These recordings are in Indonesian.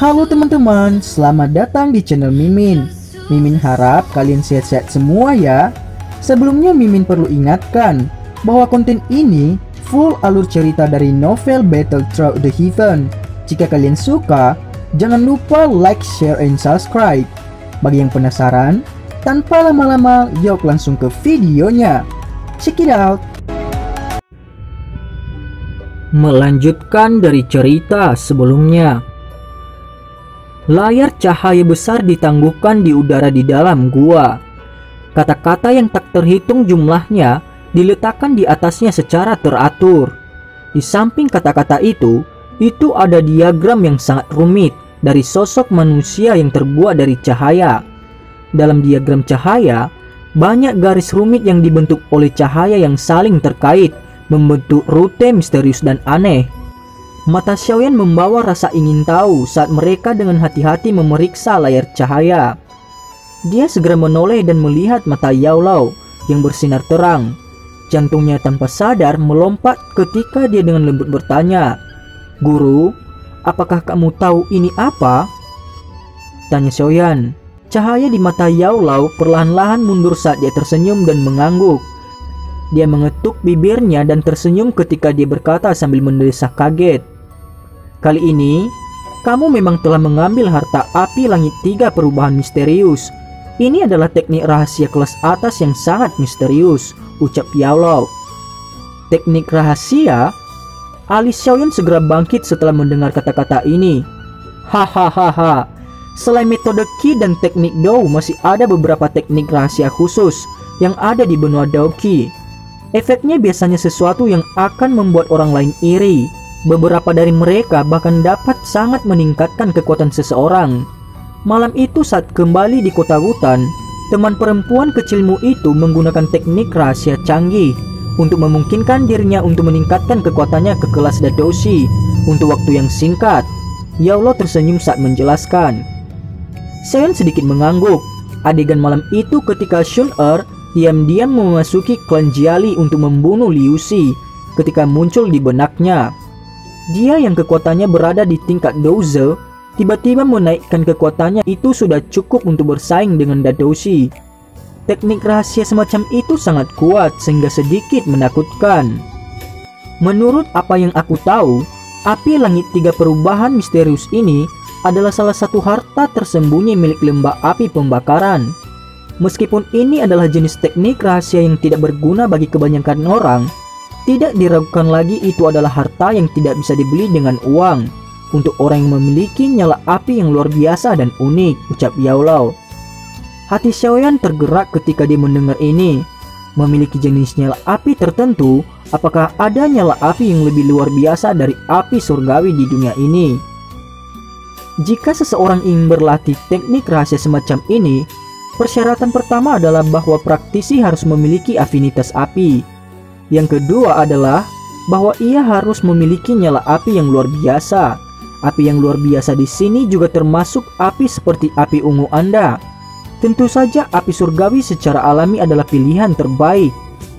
Halo teman-teman, selamat datang di channel Mimin. Mimin harap kalian sehat-sehat semua ya. Sebelumnya Mimin perlu ingatkan bahwa konten ini full alur cerita dari novel Battle Through the Heaven. Jika kalian suka, jangan lupa like, share, and subscribe. Bagi yang penasaran, tanpa lama-lama, yuk langsung ke videonya. Check it out. Melanjutkan dari cerita sebelumnya. Layar cahaya besar ditangguhkan di udara di dalam gua. Kata-kata yang tak terhitung jumlahnya diletakkan di atasnya secara teratur. Di samping kata-kata itu ada diagram yang sangat rumit dari sosok manusia yang terbuat dari cahaya. Dalam diagram cahaya, banyak garis rumit yang dibentuk oleh cahaya yang saling terkait, membentuk rute misterius dan aneh. Mata Xiaoyan membawa rasa ingin tahu saat mereka dengan hati-hati memeriksa layar cahaya. Dia segera menoleh dan melihat mata Yao Lao yang bersinar terang. Jantungnya tanpa sadar melompat ketika dia dengan lembut bertanya, "Guru, apakah kamu tahu ini apa?" Tanya Xiaoyan. Cahaya di mata Yao Lao perlahan-lahan mundur saat dia tersenyum dan mengangguk. Dia mengetuk bibirnya dan tersenyum ketika dia berkata sambil mendesak kaget, "Kali ini, kamu memang telah mengambil harta api langit 3 perubahan misterius. Ini adalah teknik rahasia kelas atas yang sangat misterius," ucap Yao Lao. "Teknik rahasia?" Alis Xiaoyan segera bangkit setelah mendengar kata-kata ini. Hahaha. Selain metode Qi dan teknik Dou, masih ada beberapa teknik rahasia khusus yang ada di benua Dou Qi. Efeknya biasanya sesuatu yang akan membuat orang lain iri. Beberapa dari mereka bahkan dapat sangat meningkatkan kekuatan seseorang. Malam itu saat kembali di kota hutan, teman perempuan kecilmu itu menggunakan teknik rahasia canggih untuk memungkinkan dirinya untuk meningkatkan kekuatannya ke kelas Dadoshi untuk waktu yang singkat. Yao Lao tersenyum saat menjelaskan. Xiaoyan sedikit mengangguk. Adegan malam itu ketika Shun diam-diam memasuki klan Jiali untuk membunuh Liu Xi ketika muncul di benaknya. Dia yang kekuatannya berada di tingkat Douze tiba-tiba menaikkan kekuatannya itu sudah cukup untuk bersaing dengan Dadoshi. Teknik rahasia semacam itu sangat kuat sehingga sedikit menakutkan. Menurut apa yang aku tahu, api langit 3 perubahan misterius ini adalah salah satu harta tersembunyi milik lembah api pembakaran. Meskipun ini adalah jenis teknik rahasia yang tidak berguna bagi kebanyakan orang, tidak diragukan lagi itu adalah harta yang tidak bisa dibeli dengan uang untuk orang yang memiliki nyala api yang luar biasa dan unik, ucap Yao Lao. Hati Xiaoyan tergerak ketika dia mendengar ini. Memiliki jenis nyala api tertentu, apakah ada nyala api yang lebih luar biasa dari api surgawi di dunia ini? Jika seseorang ingin berlatih teknik rahasia semacam ini, persyaratan pertama adalah bahwa praktisi harus memiliki afinitas api. Yang kedua adalah bahwa ia harus memiliki nyala api yang luar biasa. Api yang luar biasa di sini juga termasuk api seperti api ungu Anda. Tentu saja api surgawi secara alami adalah pilihan terbaik.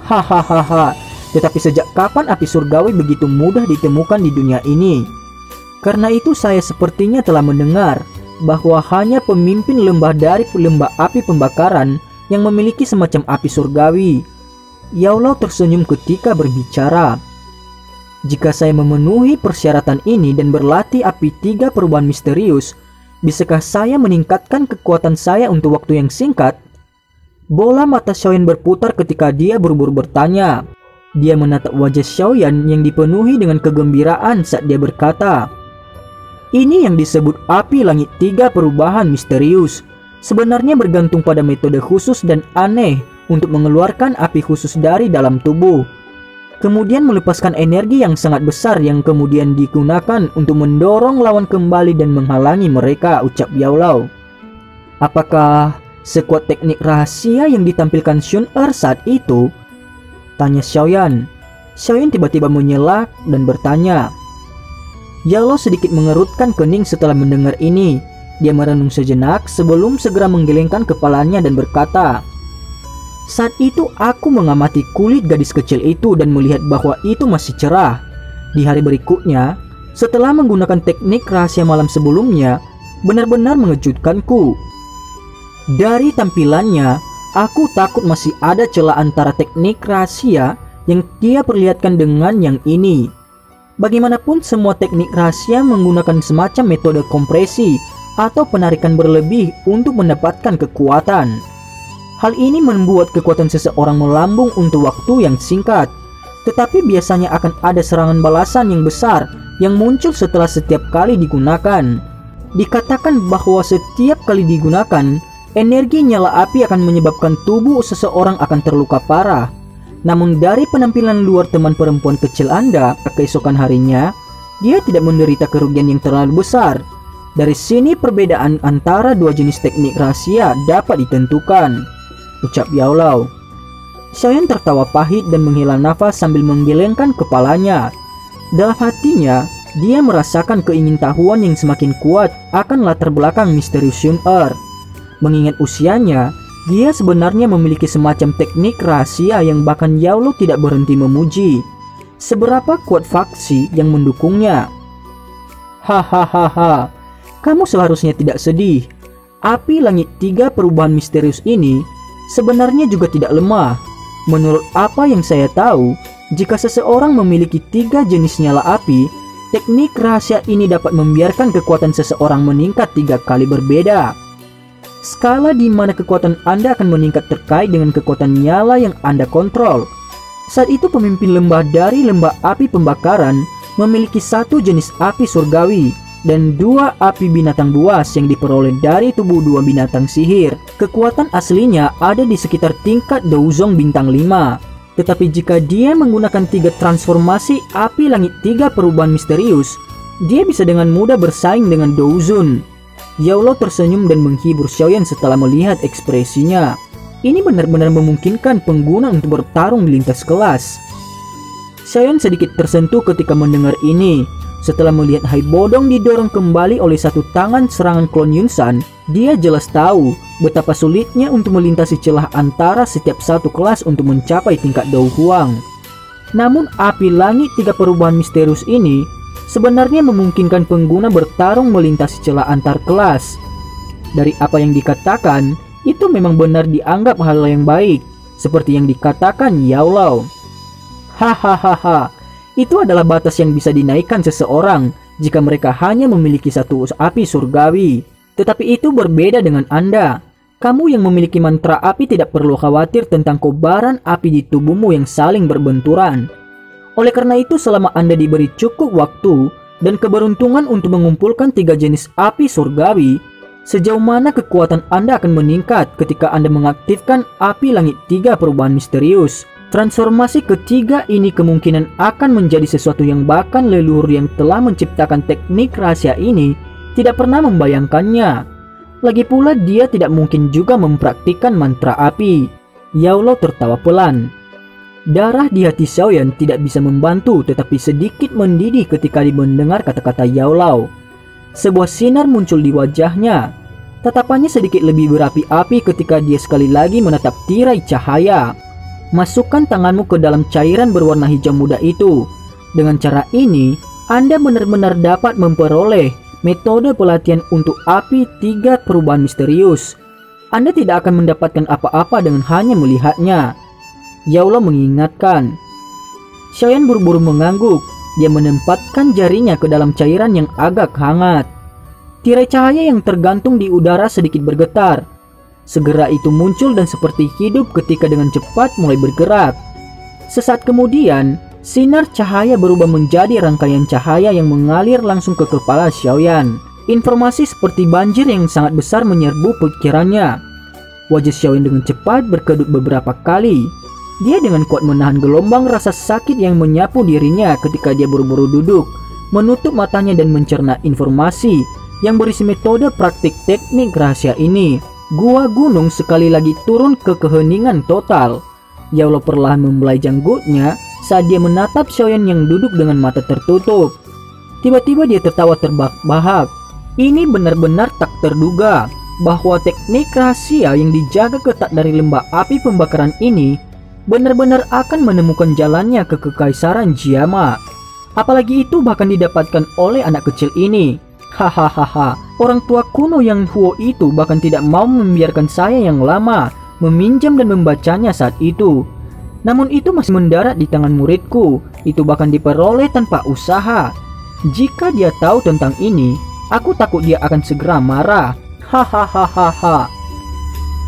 Hahaha. Tetapi sejak kapan api surgawi begitu mudah ditemukan di dunia ini? Karena itu saya sepertinya telah mendengar bahwa hanya pemimpin lembah dari lembah api pembakaran yang memiliki semacam api surgawi. Yao Lao tersenyum ketika berbicara. Jika saya memenuhi persyaratan ini dan berlatih api 3 perubahan misterius, bisakah saya meningkatkan kekuatan saya untuk waktu yang singkat? Bola mata Xiaoyan berputar ketika dia buru-buru bertanya. Dia menatap wajah Xiaoyan yang dipenuhi dengan kegembiraan saat dia berkata, "Ini yang disebut api langit 3 perubahan misterius. Sebenarnya bergantung pada metode khusus dan aneh untuk mengeluarkan api khusus dari dalam tubuh. Kemudian melepaskan energi yang sangat besar yang kemudian digunakan untuk mendorong lawan kembali dan menghalangi mereka," ucap Yao Lao. "Apakah sekuat teknik rahasia yang ditampilkan Shun saat itu?" tanya Xiaoyan. Xiaoyan tiba-tiba menyela dan bertanya. Yao Lao sedikit mengerutkan kening setelah mendengar ini. Dia merenung sejenak sebelum segera menggelengkan kepalanya dan berkata, "Saat itu aku mengamati kulit gadis kecil itu dan melihat bahwa itu masih cerah. Di hari berikutnya, setelah menggunakan teknik rahasia malam sebelumnya benar-benar mengejutkanku. Dari tampilannya, aku takut masih ada celah antara teknik rahasia yang dia perlihatkan dengan yang ini. Bagaimanapun semua teknik rahasia menggunakan semacam metode kompresi atau penarikan berlebih untuk mendapatkan kekuatan. Hal ini membuat kekuatan seseorang melambung untuk waktu yang singkat, tetapi biasanya akan ada serangan balasan yang besar yang muncul setelah setiap kali digunakan. Dikatakan bahwa setiap kali digunakan, energi nyala api akan menyebabkan tubuh seseorang akan terluka parah. Namun dari penampilan luar teman perempuan kecil Anda keesokan harinya, dia tidak menderita kerugian yang terlalu besar. Dari sini perbedaan antara dua jenis teknik rahasia dapat ditentukan, ucap Yao Lao. Xiaoyan tertawa pahit dan menghela nafas sambil menggelengkan kepalanya. Dalam hatinya, dia merasakan keingintahuan yang semakin kuat akan latar belakang misterius Xun-Er. Mengingat usianya, dia sebenarnya memiliki semacam teknik rahasia yang bahkan Yao Lao tidak berhenti memuji. Seberapa kuat faksi yang mendukungnya. Hahaha, kamu seharusnya tidak sedih. Api langit 3 perubahan misterius ini sebenarnya juga tidak lemah. Menurut apa yang saya tahu, jika seseorang memiliki 3 jenis nyala api, teknik rahasia ini dapat membiarkan kekuatan seseorang meningkat 3 kali berbeda. Skala di mana kekuatan Anda akan meningkat terkait dengan kekuatan nyala yang Anda kontrol. Saat itu pemimpin lembah dari lembah api pembakaran memiliki 1 jenis api surgawi dan 2 api binatang buas yang diperoleh dari tubuh 2 binatang sihir. Kekuatan aslinya ada di sekitar tingkat Douzong bintang 5. Tetapi jika dia menggunakan 3 transformasi api langit 3 perubahan misterius, dia bisa dengan mudah bersaing dengan Douzun. Yao Lao tersenyum dan menghibur Xiaoyan setelah melihat ekspresinya. Ini benar-benar memungkinkan pengguna untuk bertarung di lintas kelas. Xiaoyan sedikit tersentuh ketika mendengar ini. Setelah melihat Hai Bodong didorong kembali oleh 1 tangan serangan klon Yunsan, dia jelas tahu betapa sulitnya untuk melintasi celah antara setiap satu kelas untuk mencapai tingkat Dou Huang. Namun api langit 3 perubahan misterius ini sebenarnya memungkinkan pengguna bertarung melintasi celah antar kelas. Dari apa yang dikatakan, itu memang benar dianggap hal yang baik, seperti yang dikatakan Yao Lao. Hahaha, itu adalah batas yang bisa dinaikkan seseorang jika mereka hanya memiliki 1 api surgawi. Tetapi itu berbeda dengan Anda. Kamu yang memiliki mantra api tidak perlu khawatir tentang kobaran api di tubuhmu yang saling berbenturan. Oleh karena itu, selama Anda diberi cukup waktu dan keberuntungan untuk mengumpulkan 3 jenis api surgawi, sejauh mana kekuatan Anda akan meningkat ketika Anda mengaktifkan api langit 3 perubahan misterius. Transformasi ketiga ini kemungkinan akan menjadi sesuatu yang bahkan leluhur yang telah menciptakan teknik rahasia ini tidak pernah membayangkannya. Lagi pula dia tidak mungkin juga mempraktikkan mantra api. Yao Lao tertawa pelan. Darah di hati Xiaoyan tidak bisa membantu tetapi sedikit mendidih ketika mendengar kata-kata Yao Lao. Sebuah sinar muncul di wajahnya. Tatapannya sedikit lebih berapi-api ketika dia sekali lagi menatap tirai cahaya. Masukkan tanganmu ke dalam cairan berwarna hijau muda itu. Dengan cara ini, Anda benar-benar dapat memperoleh metode pelatihan untuk api 3 perubahan misterius. Anda tidak akan mendapatkan apa-apa dengan hanya melihatnya. Yao Lao mengingatkan. Xiaoyan buru-buru mengangguk. Dia menempatkan jarinya ke dalam cairan yang agak hangat. Tirai cahaya yang tergantung di udara sedikit bergetar. Segera itu muncul dan seperti hidup ketika dengan cepat mulai bergerak. Sesaat kemudian, sinar cahaya berubah menjadi rangkaian cahaya yang mengalir langsung ke kepala Xiaoyan. Informasi seperti banjir yang sangat besar menyerbu pikirannya. Wajah Xiaoyan dengan cepat berkedut beberapa kali. Dia dengan kuat menahan gelombang rasa sakit yang menyapu dirinya ketika dia buru-buru duduk, menutup matanya dan mencerna informasi yang berisi metode praktik teknik rahasia ini. Gua gunung sekali lagi turun ke keheningan total. Yao Lao perlahan membelai janggutnya saat dia menatap Xiaoyan yang duduk dengan mata tertutup. Tiba-tiba dia tertawa terbahak-bahak. Ini benar-benar tak terduga bahwa teknik rahasia yang dijaga ketat dari lembah api pembakaran ini benar-benar akan menemukan jalannya ke kekaisaran Jiama. Apalagi itu bahkan didapatkan oleh anak kecil ini. Hahaha, orang tua kuno yang Huo itu bahkan tidak mau membiarkan saya yang lama meminjam dan membacanya saat itu. Namun itu masih mendarat di tangan muridku. Itu bahkan diperoleh tanpa usaha. Jika dia tahu tentang ini, aku takut dia akan segera marah. Hahaha.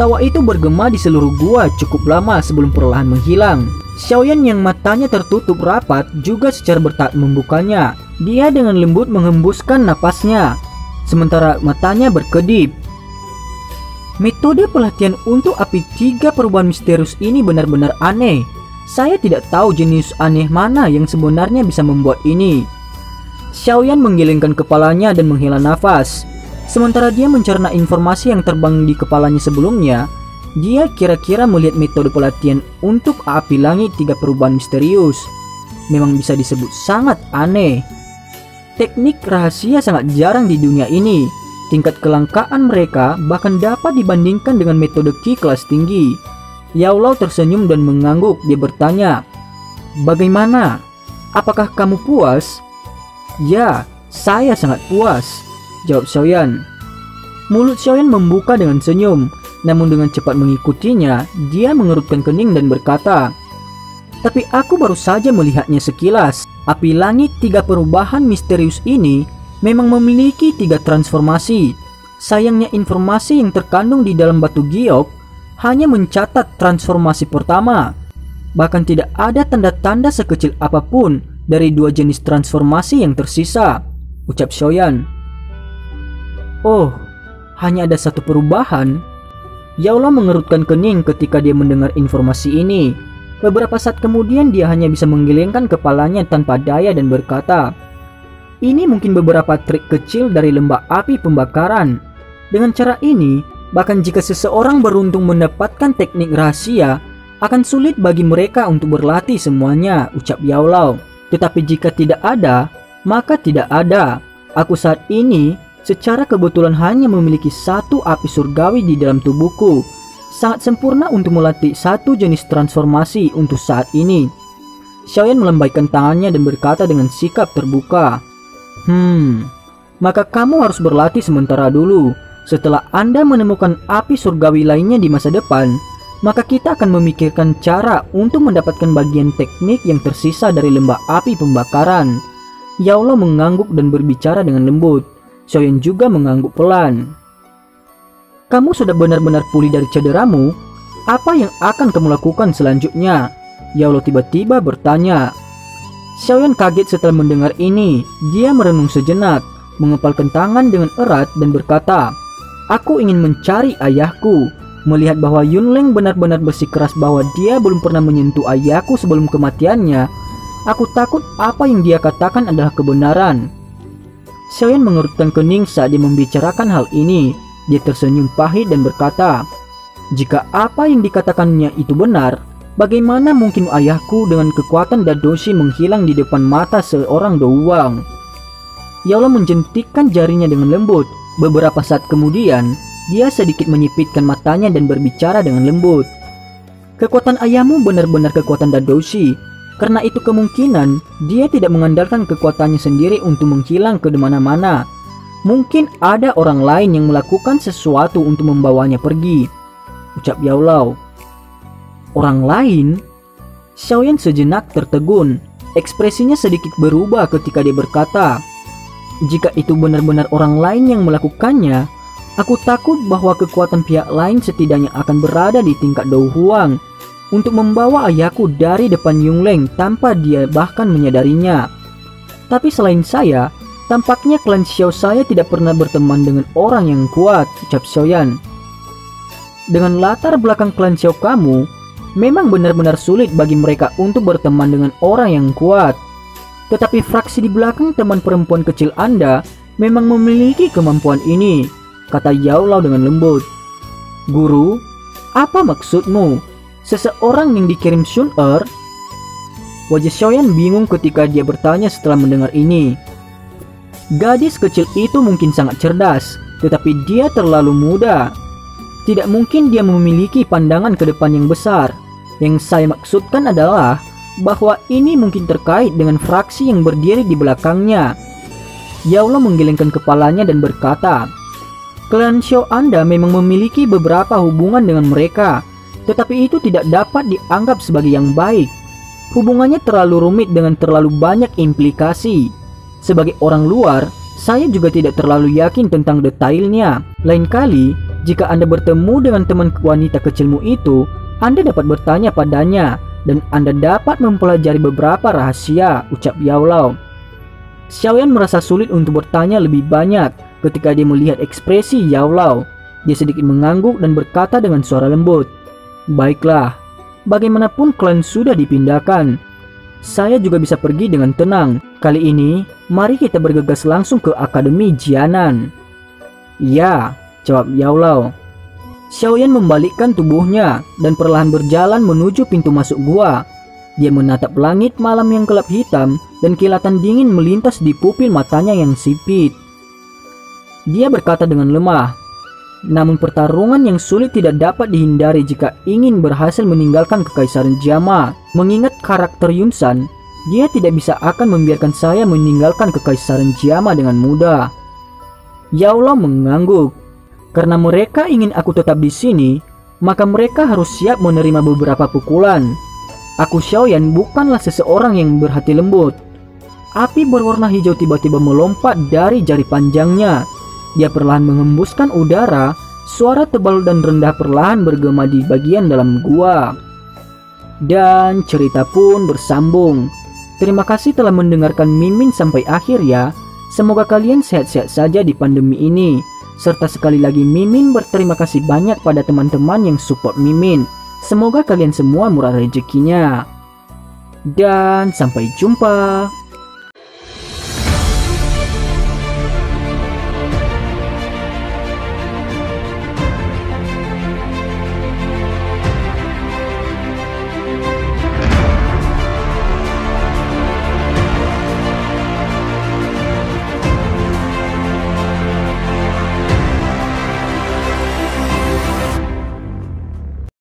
Tawa itu bergema di seluruh gua cukup lama sebelum perlahan menghilang. Xiaoyan yang matanya tertutup rapat juga secara bertahap membukanya. Dia dengan lembut menghembuskan napasnya, sementara matanya berkedip. Metode pelatihan untuk api 3 perubahan misterius ini benar-benar aneh. Saya tidak tahu jenis aneh mana yang sebenarnya bisa membuat ini. Xiaoyan menggelengkan kepalanya dan menghela nafas. Sementara dia mencerna informasi yang terbang di kepalanya sebelumnya, dia kira-kira melihat metode pelatihan untuk api langit 3 perubahan misterius. Memang bisa disebut sangat aneh. Teknik rahasia sangat jarang di dunia ini. Tingkat kelangkaan mereka bahkan dapat dibandingkan dengan metode Qi kelas tinggi. Yao Lao tersenyum dan mengangguk. Dia bertanya, "Bagaimana? Apakah kamu puas?" "Ya, saya sangat puas," jawab Xiaoyan. Mulut Xiaoyan membuka dengan senyum. Namun dengan cepat mengikutinya, dia mengerutkan kening dan berkata, "Tapi aku baru saja melihatnya sekilas. Api langit 3 perubahan misterius ini memang memiliki 3 transformasi. Sayangnya informasi yang terkandung di dalam batu giok hanya mencatat transformasi pertama. Bahkan tidak ada tanda-tanda sekecil apapun dari 2 jenis transformasi yang tersisa," ucap Xiaoyan. "Oh, hanya ada 1 perubahan?" Yao Lao mengerutkan kening ketika dia mendengar informasi ini. Beberapa saat kemudian dia hanya bisa menggelengkan kepalanya tanpa daya dan berkata, "Ini mungkin beberapa trik kecil dari lembah api pembakaran. Dengan cara ini, bahkan jika seseorang beruntung mendapatkan teknik rahasia, akan sulit bagi mereka untuk berlatih semuanya," ucap Yao Lao. "Tetapi jika tidak ada, maka tidak ada. Aku saat ini secara kebetulan hanya memiliki 1 api surgawi di dalam tubuhku. Sangat sempurna untuk melatih 1 jenis transformasi untuk saat ini." Xiaoyan melambaikan tangannya dan berkata dengan sikap terbuka, "Maka kamu harus berlatih sementara dulu. Setelah Anda menemukan api surgawi lainnya di masa depan, maka kita akan memikirkan cara untuk mendapatkan bagian teknik yang tersisa dari lembah api pembakaran." Yao Lao mengangguk dan berbicara dengan lembut. Xiaoyan juga mengangguk pelan. "Kamu sudah benar-benar pulih dari cederamu? Apa yang akan kamu lakukan selanjutnya?" Yao Lao tiba-tiba bertanya. Xiaoyan kaget setelah mendengar ini. Dia merenung sejenak, mengepalkan tangan dengan erat dan berkata, "Aku ingin mencari ayahku. Melihat bahwa Yunleng benar-benar bersikeras bahwa dia belum pernah menyentuh ayahku sebelum kematiannya, aku takut apa yang dia katakan adalah kebenaran." Xiaoyan mengerutkan kening saat dia membicarakan hal ini. Dia tersenyum pahit dan berkata, "Jika apa yang dikatakannya itu benar, bagaimana mungkin ayahku dengan kekuatan Dadoshi menghilang di depan mata seorang doang?" Yao Lao menjentikkan jarinya dengan lembut. Beberapa saat kemudian, dia sedikit menyipitkan matanya dan berbicara dengan lembut. "Kekuatan ayahmu benar-benar kekuatan Dadoshi. Karena itu kemungkinan dia tidak mengandalkan kekuatannya sendiri untuk menghilang ke mana-mana. Mungkin ada orang lain yang melakukan sesuatu untuk membawanya pergi," ucap Yao Lao. "Orang lain?" Xiaoyan sejenak tertegun. Ekspresinya sedikit berubah ketika dia berkata, "Jika itu benar-benar orang lain yang melakukannya, aku takut bahwa kekuatan pihak lain setidaknya akan berada di tingkat Dou Huang untuk membawa ayahku dari depan Yunleng tanpa dia bahkan menyadarinya. Tapi selain saya, tampaknya klan Xiao saya tidak pernah berteman dengan orang yang kuat," ucap Xiaoyan. "Dengan latar belakang klan Xiao kamu, memang benar-benar sulit bagi mereka untuk berteman dengan orang yang kuat. Tetapi fraksi di belakang teman perempuan kecil Anda memang memiliki kemampuan ini," kata Yao Lao dengan lembut. "Guru, apa maksudmu? Seseorang yang dikirim Sun Er?" Wajah Xiaoyan bingung ketika dia bertanya setelah mendengar ini. Gadis kecil itu mungkin sangat cerdas, tetapi dia terlalu muda. Tidak mungkin dia memiliki pandangan ke depan yang besar. Yang saya maksudkan adalah bahwa ini mungkin terkait dengan fraksi yang berdiri di belakangnya. Yao Lao menggelengkan kepalanya dan berkata, "Klan Xiao Anda memang memiliki beberapa hubungan dengan mereka, tetapi itu tidak dapat dianggap sebagai yang baik. Hubungannya terlalu rumit dengan terlalu banyak implikasi. Sebagai orang luar, saya juga tidak terlalu yakin tentang detailnya. Lain kali, jika Anda bertemu dengan teman wanita kecilmu itu, Anda dapat bertanya padanya, dan Anda dapat mempelajari beberapa rahasia," ucap Yao Lao. Xiaoyan merasa sulit untuk bertanya lebih banyak ketika dia melihat ekspresi Yao Lao. Dia sedikit mengangguk dan berkata dengan suara lembut, "Baiklah, bagaimanapun klan sudah dipindahkan, saya juga bisa pergi dengan tenang. Kali ini, mari kita bergegas langsung ke Akademi Jianan." "Ya," jawab Yao Lao. Xiaoyan membalikkan tubuhnya dan perlahan berjalan menuju pintu masuk gua. Dia menatap langit malam yang gelap hitam dan kilatan dingin melintas di pupil matanya yang sipit. Dia berkata dengan lemah, "Namun pertarungan yang sulit tidak dapat dihindari jika ingin berhasil meninggalkan Kekaisaran Jama. Mengingat karakter Yunsan, dia tidak bisa akan membiarkan saya meninggalkan Kekaisaran Jama dengan mudah." Yao Lao mengangguk. "Karena mereka ingin aku tetap di sini, maka mereka harus siap menerima beberapa pukulan. Aku Xiaoyan bukanlah seseorang yang berhati lembut." Api berwarna hijau tiba-tiba melompat dari jari panjangnya. Dia perlahan mengembuskan udara. Suara tebal dan rendah perlahan bergema di bagian dalam gua. Dan cerita pun bersambung. Terima kasih telah mendengarkan Mimin sampai akhir ya. Semoga kalian sehat-sehat saja di pandemi ini. Serta sekali lagi Mimin berterima kasih banyak pada teman-teman yang support Mimin. Semoga kalian semua murah rezekinya. Dan sampai jumpa.